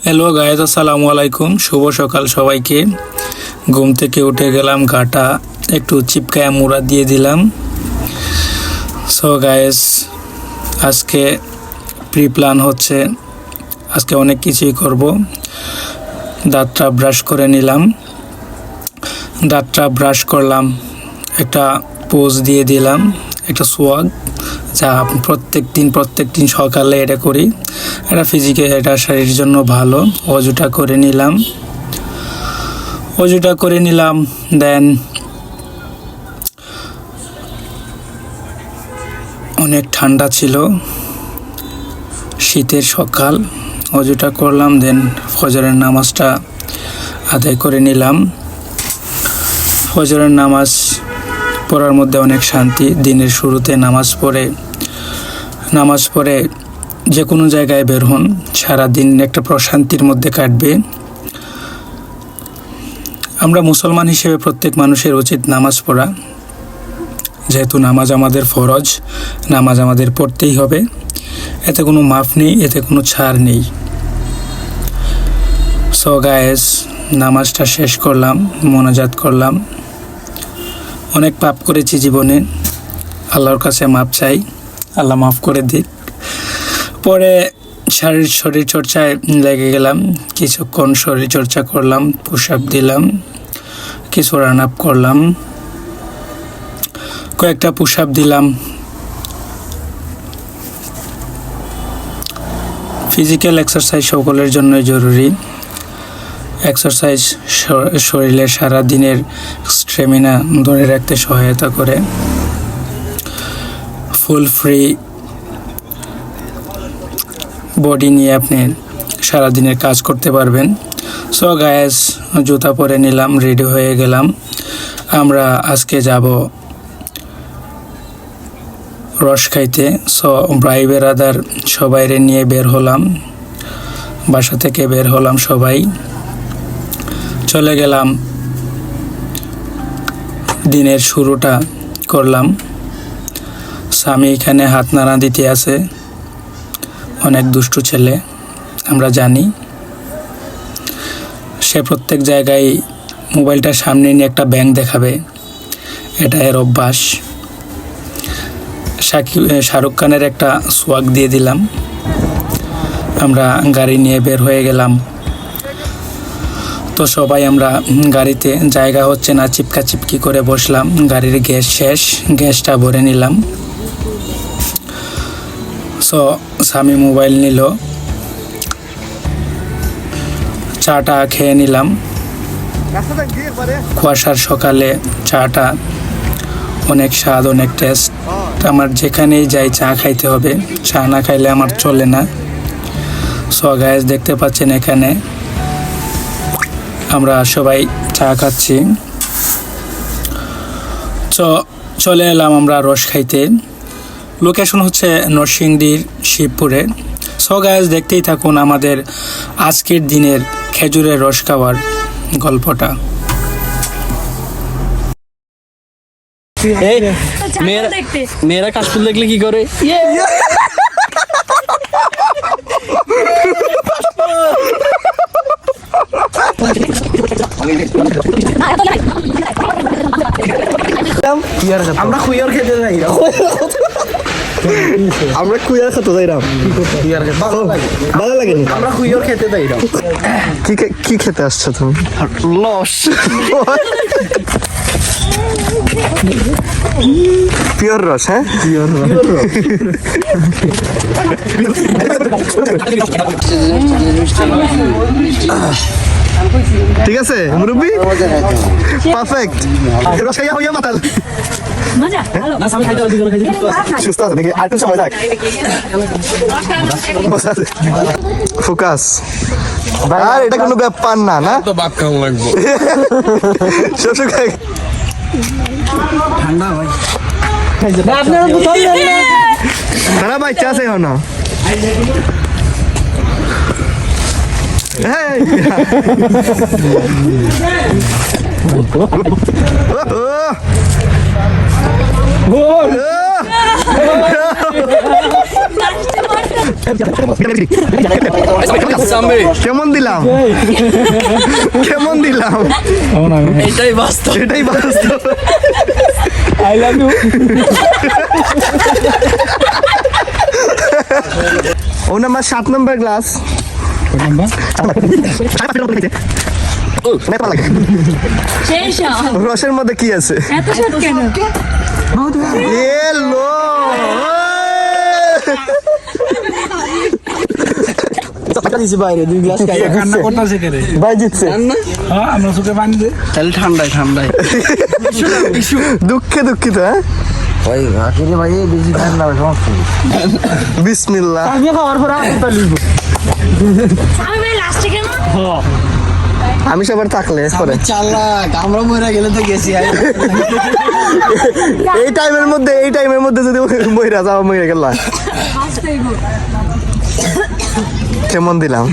Hello guys, আসসালামু আলাইকুম। শুভ সকাল সবাইকে। ঘুম থেকে উঠে গেলাম, গাটা একটু চিপকায়া মুড়া দিয়ে দিলাম। সো গাইজ, আজকে প্রি প্ল্যান হচ্ছে আজকে অনেক কিছুই করব। দাঁতটা ব্রাশ করে নিলাম, দাঁতটা ব্রাশ করলাম, একটা পোজ দিয়ে দিলাম, একটা সোয়াগ, যা প্রত্যেক দিন সকালে এটা করি। এটা ফিজিক্যাল, এটা শরীরের জন্য ভালো। অজুটা করে নিলাম, দেন অনেক ঠান্ডা ছিল, শীতের সকাল। অজুটা করলাম, দেন ফজরের নামাজটা আদায় করে নিলাম। ফজরের নামাজ পড়ার মধ্যে অনেক শান্তি। দিনের শুরুতে নামাজ পড়ে যে কোনো জায়গায় বের হন, সারাদিন একটা প্রশান্তির মধ্যে কাটবে। আমরা মুসলমান হিসেবে প্রত্যেক মানুষের উচিত নামাজ পড়া, যেহেতু নামাজ আমাদের ফরজ, নামাজ আমাদের পড়তেই হবে। এতে কোনো মাফ নেই, এতে কোনো ছাড় নেই। সো গায়েস, নামাজটা শেষ করলাম, মোনাজাত করলাম। অনেক পাপ করেছি জীবনে, আল্লাহর কাছে মাপ চাই, আল্লাহ মাফ করে দিক। পরে শরীর চর্চায় লেগে গেলাম, কিছুক্ষণ শরীর চর্চা করলাম, পুশ আপ দিলাম, কিছু রান আপ করলাম, কয়েকটা পুশ আপ দিলাম। ফিজিক্যাল এক্সারসাইজ সকলের জন্যই জরুরি। এক্সারসাইজ শরীরের সারা দিনের স্ট্যামিনা ধরে রাখতে সহায়তা করে। ফুল ফ্রি বডি নিয়ে আপনি সারাদিনের কাজ করতে পারবেন। সো গায়েস, জুতা পরে নিলাম, রেডি হয়ে গেলাম। আমরা আজকে যাব রস খাইতে। সো ভাই বেরাদার সবাইরে নিয়ে বের হলাম, বাসা থেকে বের হলাম, সবাই চলে গেলাম। দিনের শুরুটা করলাম। স্বামী এখানে হাত নাড়া দিতে আছে, অনেক দুষ্টু ছেলে, আমরা জানি। সে প্রত্যেক জায়গায় মোবাইলটা সামনে নিয়ে একটা ব্যাংক দেখাবে, এটা এর অভ্যাস। শাহরুখ খানের একটা সোয়াগ দিয়ে দিলাম। আমরা গাড়ি নিয়ে বের হয়ে গেলাম। তো সবাই আমরা গাড়িতে, জায়গা হচ্ছে না, চিপকি করে বসলাম। গাড়ির গ্যাস শেষ, গ্যাসটা ভরে নিলাম। সো স্বামী মোবাইল নিল, চাটা খেয়ে নিলাম। কুয়াশার সকালে চাটা অনেক স্বাদ, অনেক টেস্ট। আমার যেখানেই যাই চা খাইতে হবে, চা না খাইলে আমার চলে না। সো গাইস, দেখতে পাচ্ছেন এখানে আমরা সবাই চা খাচ্ছি। চলে এলাম আমরা রস খাইতে। লোকেশন হচ্ছে নরসিংদীর শিবপুরে। সো গাইস, দেখতেই থাকুন আমাদের আজকের দিনের খেজুরের রস খাওয়ার গল্পটা। মেয়েরা কাশফুল দেখলে কি করে? আমরা কুইয়ার খেতে যাই, আমরা কুইয়ার খেতে যাই, ভালো লাগে। আমরা কুইয়ার খেতে যাই। কি খেতে আসছো তুমি? লস, পিওর রস। হ্যাঁ, পিওর রস। ঠিক আছে মুরব্বি, পারফেক্ট। রস খাইয়া হইয়া মাতাল সুস্থ আছে নাকি? আর একটু সময় থাক, ফোকাস। আর এটা কোনো ব্যাপার না, না তো বাদ কেমন লাগবে। ঠান্ডা ভাই, ঠান্ডা ভাই, চা চাই না। সামনে কেমন দিলাম কেমন দিলাম এটাই বাস্তব। এটাই বাস্তব। I love you. ও নাম্বার 7 নম্বর গ্লাস। শেষ রসের মধ্যে কি আছে? এত শর্ট কেন? এলো বাইরে 2 গ্লাস খাই কান্না করতেছে কে রে? ভাই জিতছে। হ্যাঁ আমরা চোখে পানি দে। তাহলে ঠান্ডায় ঠান্ডায় দুঃখে দুঃখিত। হ্যাঁ ভাই আখেরে ভাই বেশি ঠান্ডা হবে সমস্যা নেই। বিসমিল্লাহ। আমি ভাই লাস্টে কেন? আমি সবার থাকলে পরে চালাক আমরা মরে গেলে তো গেছি। এই টাইমের মধ্যে যদি মইরা যাও মইরা গেল। কেমন দিলাম?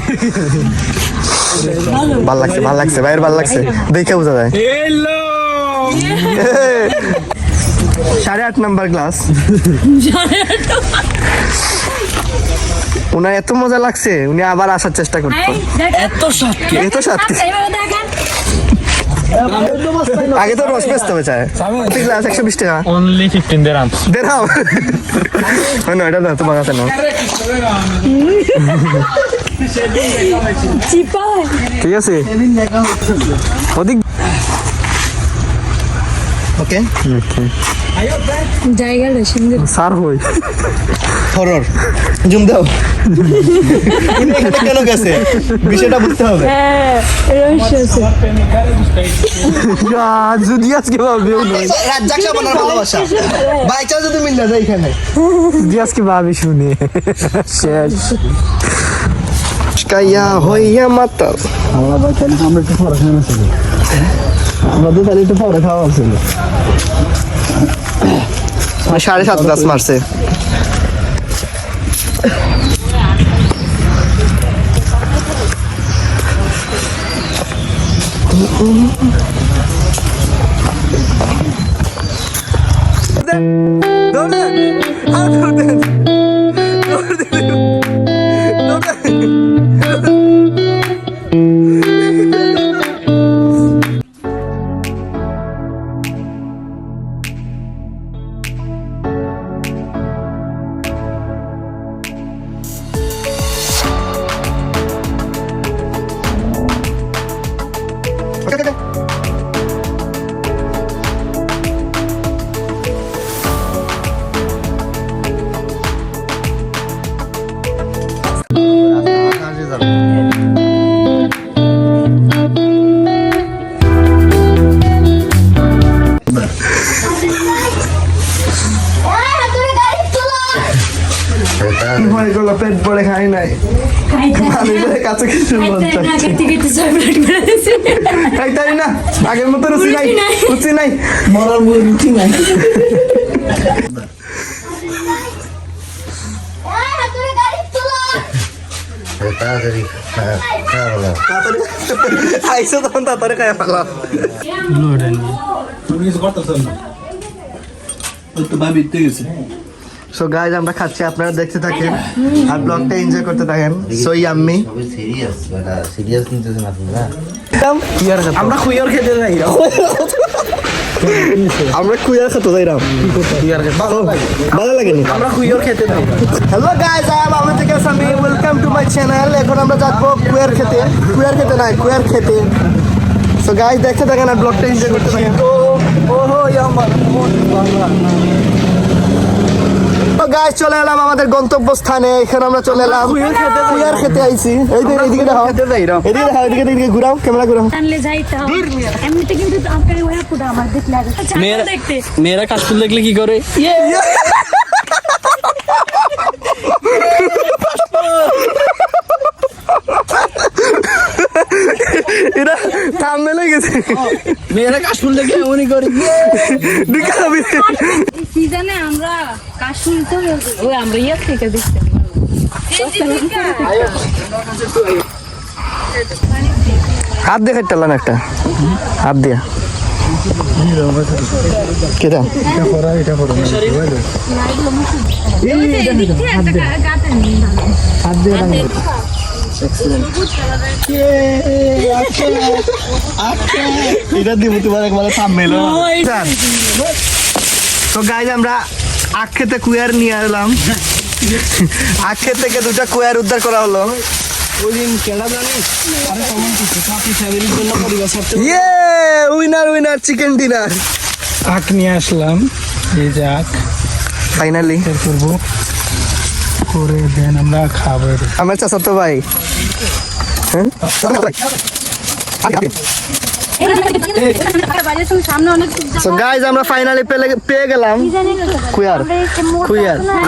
ভাল লাগছে ভাইয়ের ভাল লাগছে দেখে বোঝা যায়। 8.5 নাম্বার গ্লাস। উনার এত মজা লাগছে উনি আবার আসার চেষ্টা করতো। এত শর্ট এত সাথে আগে তো রস বেচতে হবে চায় গ্লাস 120 টাকা Only 15 dirhams. দেখাও না এটা না তোমার কাছে না। ঠিক আছে ওদিক ওকে জায়গা সুন্দর। সার হই হরর জুম দাও। উনি এখানে কেন গেছে বিষয়টা বুঝতে হবে। হ্যাঁ রহস্য আছে। যদি আজকে ভাবি রাজ্জাক সাবানার ভালোবাসা বাইচা যদি মিল না যায় এখানে আজকে ভাবি শুনে শেষ কাইয়া হইয়া মাতা। আমরা ভাই তাহলে আমরা একটু পরে খাওয়া ছিল। আমরা তো তাহলে একটু পরে খাওয়া ছিল। 7.5 গ্লাস মারছে। পেট পরে খাই নাই মানুষের কাছে কিছু খাইতারি না আগের মতো রুচি নাই মরার মুখ রুচি নাই। তাড়াতাড়ি খাওয়া ভালো। আইসো তখন তাড়াতাড়ি খাই ফেলাম। সো গাইজ আমরা খাচ্ছি আপনারা দেখতে থাকেন আর ব্লগটা এনজয় করতে থাকেন। সো ইয়াম্মি সবাই সিরিয়াস এটা সিরিয়াস নিতেছেন আপনারা। আমরা খুইয়ার খেতে যাই আমরা খুইয়ার খেতে যাই ভালো লাগেনি আমরা খুইয়ার খেতে যাই। Hello guys I am Amir থেকে Sami welcome to my channel. এখন আমরা যাবো কুয়ার খেতে। সো গাইজ দেখতে থাকেন আর ব্লগটা এনজয় করতে থাকেন। তো গাইজ চলে এলাম আমাদের গন্তব্যস্থানে। এখানে আমরা চলে এলাম কুয়ার খেতে আইছি। এইদিকে দেখাও এদিকে ঘুরাও ক্যামেরা ঘুরাও। টানলে যাইতাম এমনিতে কিন্তু আপনার ওই আপুটা আমার দেখলে আগে মেয়েরা দেখতে মেয়েরা কাশফুল দেখলে কি করে? এটা থাম্বনেলে গেছে। মেয়েরা কাশফুল দেখলে এমনই করে। সিজনে আমরা কাশুল তো ওই আমরা ইয়া থেকে দেখতে হাত দিয়ে খাইতাম একটা হাত দিয়া কেটা এটা দিব তোমার একবার থামমেল তো গাইজ আমরা আখ খেতে কুয়ার নিয়ে এলাম আখ খেত থেকে 2টা কুয়ার উদ্ধার করা হলো ওই দিন কেডা জানিস আরে কমন কিছু কাপি ফ্যামিলির জন্য পরিবার ছাড়তে উইনার চিকেন ডিনার আখ নিয়ে আসলাম, এই যে আখ ফাইনালি করবো, করে দেন আমরা খাবো। আমার চাচাতো ভাই হ্যাঁ সামনে অনেক সো গাইজ আমরা ফাইনালি পেয়ে গেলাম কুয়ার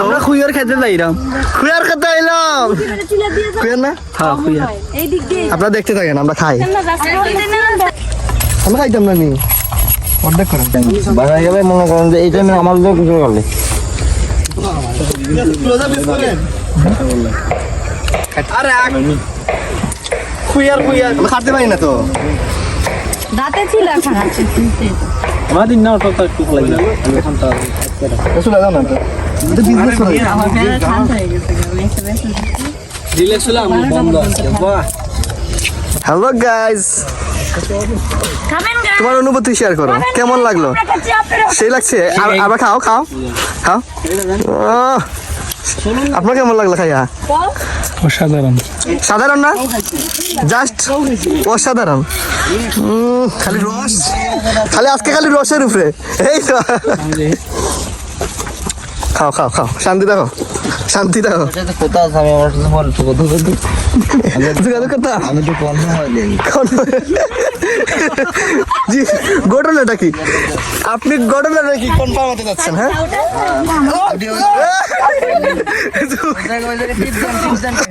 আমরা কুয়ার খেতে যাইলাম কুয়ার খেতে আইলাম কুয়ার না হ্যাঁ কুয়ার এই দিক দিয়ে আপনারা দেখতে থাকেন আমরা খাই আমরা খাইতাম না নি অর্ধেক করেন বাড়া যাবে মনে করেন যে এইটা নিয়ে আমার লোক কিছু করলে আরে কুয়ার আমরা খাতে পারি না তো দাঁতে ছিল এখন আমাদের না তো একটু লাগবে চলে যাও না তো বিজনেস করে আমার ফেরা শান্ত হয়ে গেছে রিল্যাক্স হলে আমি বন্ধ আছে বাহ হ্যালো গাইস খাবেন গা তোমার অনুভূতি শেয়ার করো কেমন লাগলো সেই লাগছে আবার খাও খাও খাও আপনার কেমন লাগলো খাইয়া অসাধারণ। সাধারণ না জাস্ট অসাধারণ খালি রস খালি আজকে খালি রসের উপরে এই তো খাও খাও খাও শান্তি দেখো শান্তি দেখো কোথাও আমি আমার সাথে বল তো কথা আমি তো কনফার্ম হয়ে জি ঘটনাটা কি আপনি ঘটনাটা কি কনফার্ম হতে যাচ্ছেন হ্যাঁ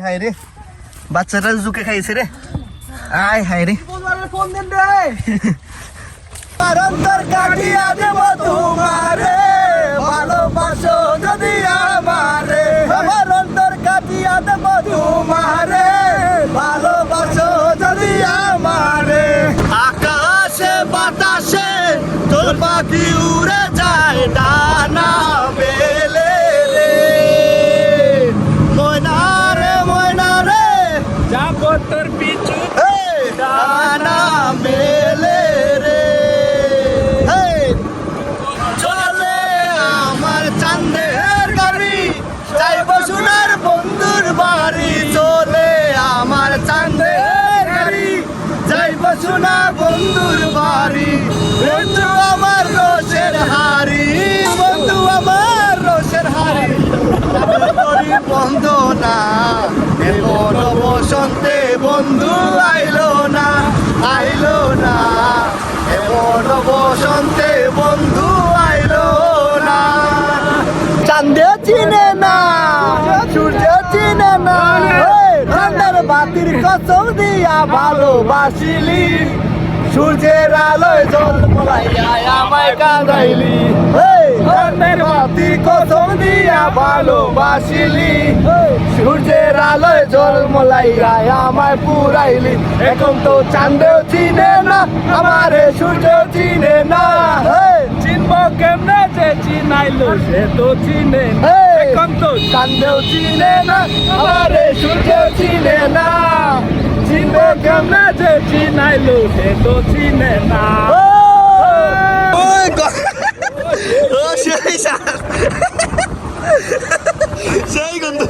হাই রে বাচ্চাটা জুকে খাইছে রে আয় হাই রে অন্তর কাটিয়া দেব তোমারে ভালোবাসো যদি আমারে আমার অন্তর কাটিয়া দেব তোমারে ভালোবাসো যদি আমারে আকাশে বাতাসে তোর পাখি উড়ে যায় ডানা বেলে রে ময়না রে যাবো তোর পিছু ডানা মেলে রে চলে আমার চাঁদের গাড়ি যাইব সোনার বন্ধুর বাড়ি চলে আমার চাঁদের গাড়ি যাইব সোনা বন্ধুর বাড়ি বন্ধু আমার রোষের হারি বন্ধু আমার রোষের হারি বন্ধু না এমন বসন্তে বন্ধু আইলো না এমন বসন্তে বন্ধু আইলো না চাঁদে চিনে না সূর্য চিনে না ঠান্ডার বাতির কসম দিয়া ভালোবাসিলি সূর্যের আলোয় জল মলাইয়া আমায় কাঁদাইলি ঠান্ডার বাতির কসম দিয়া ভালোবাসিলি সূর্যের আলোয় জল মলাইয়া আমায় পুরাইলি এখন তো চাঁদেও চিনে না আমারে সূর্য চিনে না চিনবো কেমনে যে চিনাইলো সে তো চিনে না। এখন তো চাঁদেও চিনে না আমারে সূর্য চিনে না চিনবো কেমনে যে চিনাইলো সে তো চিনে না। সেই গন্ধ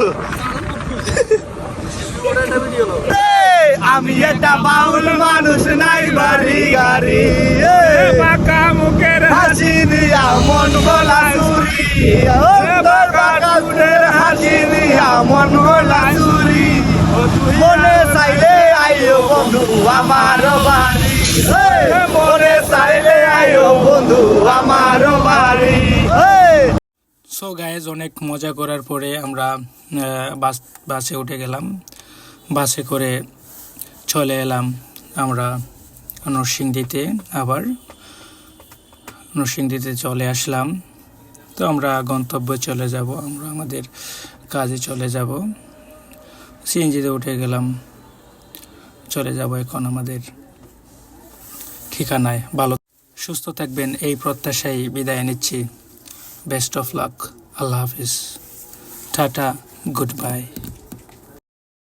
আমি একটা বাউল মানুষ নাই বাড়ি গাড়ি পাকা মুখের হাসি দিয়া মন গলা চুরি হাসি দিয়া মন গলা চুরি মনে চাইলে আইও বন্ধু আমার বাড়ি মনে চাইলে আইও বন্ধু আমার বাড়ি। সো গাইজ অনেক মজা করার পরে আমরা বাসে উঠে গেলাম। বাসে করে চলে এলাম আমরা নরসিংদীতে। আবার নরসিংদীতে চলে আসলাম। তো আমরা গন্তব্যে চলে যাব, আমরা আমাদের কাজে চলে যাব। সিএনজিতে উঠে গেলাম, চলে যাব এখন আমাদের ঠিকানায়। ভালো সুস্থ থাকবেন এই প্রত্যাশায় বিদায় নিচ্ছি। Best of luck. Allah Hafiz, tata, good bye.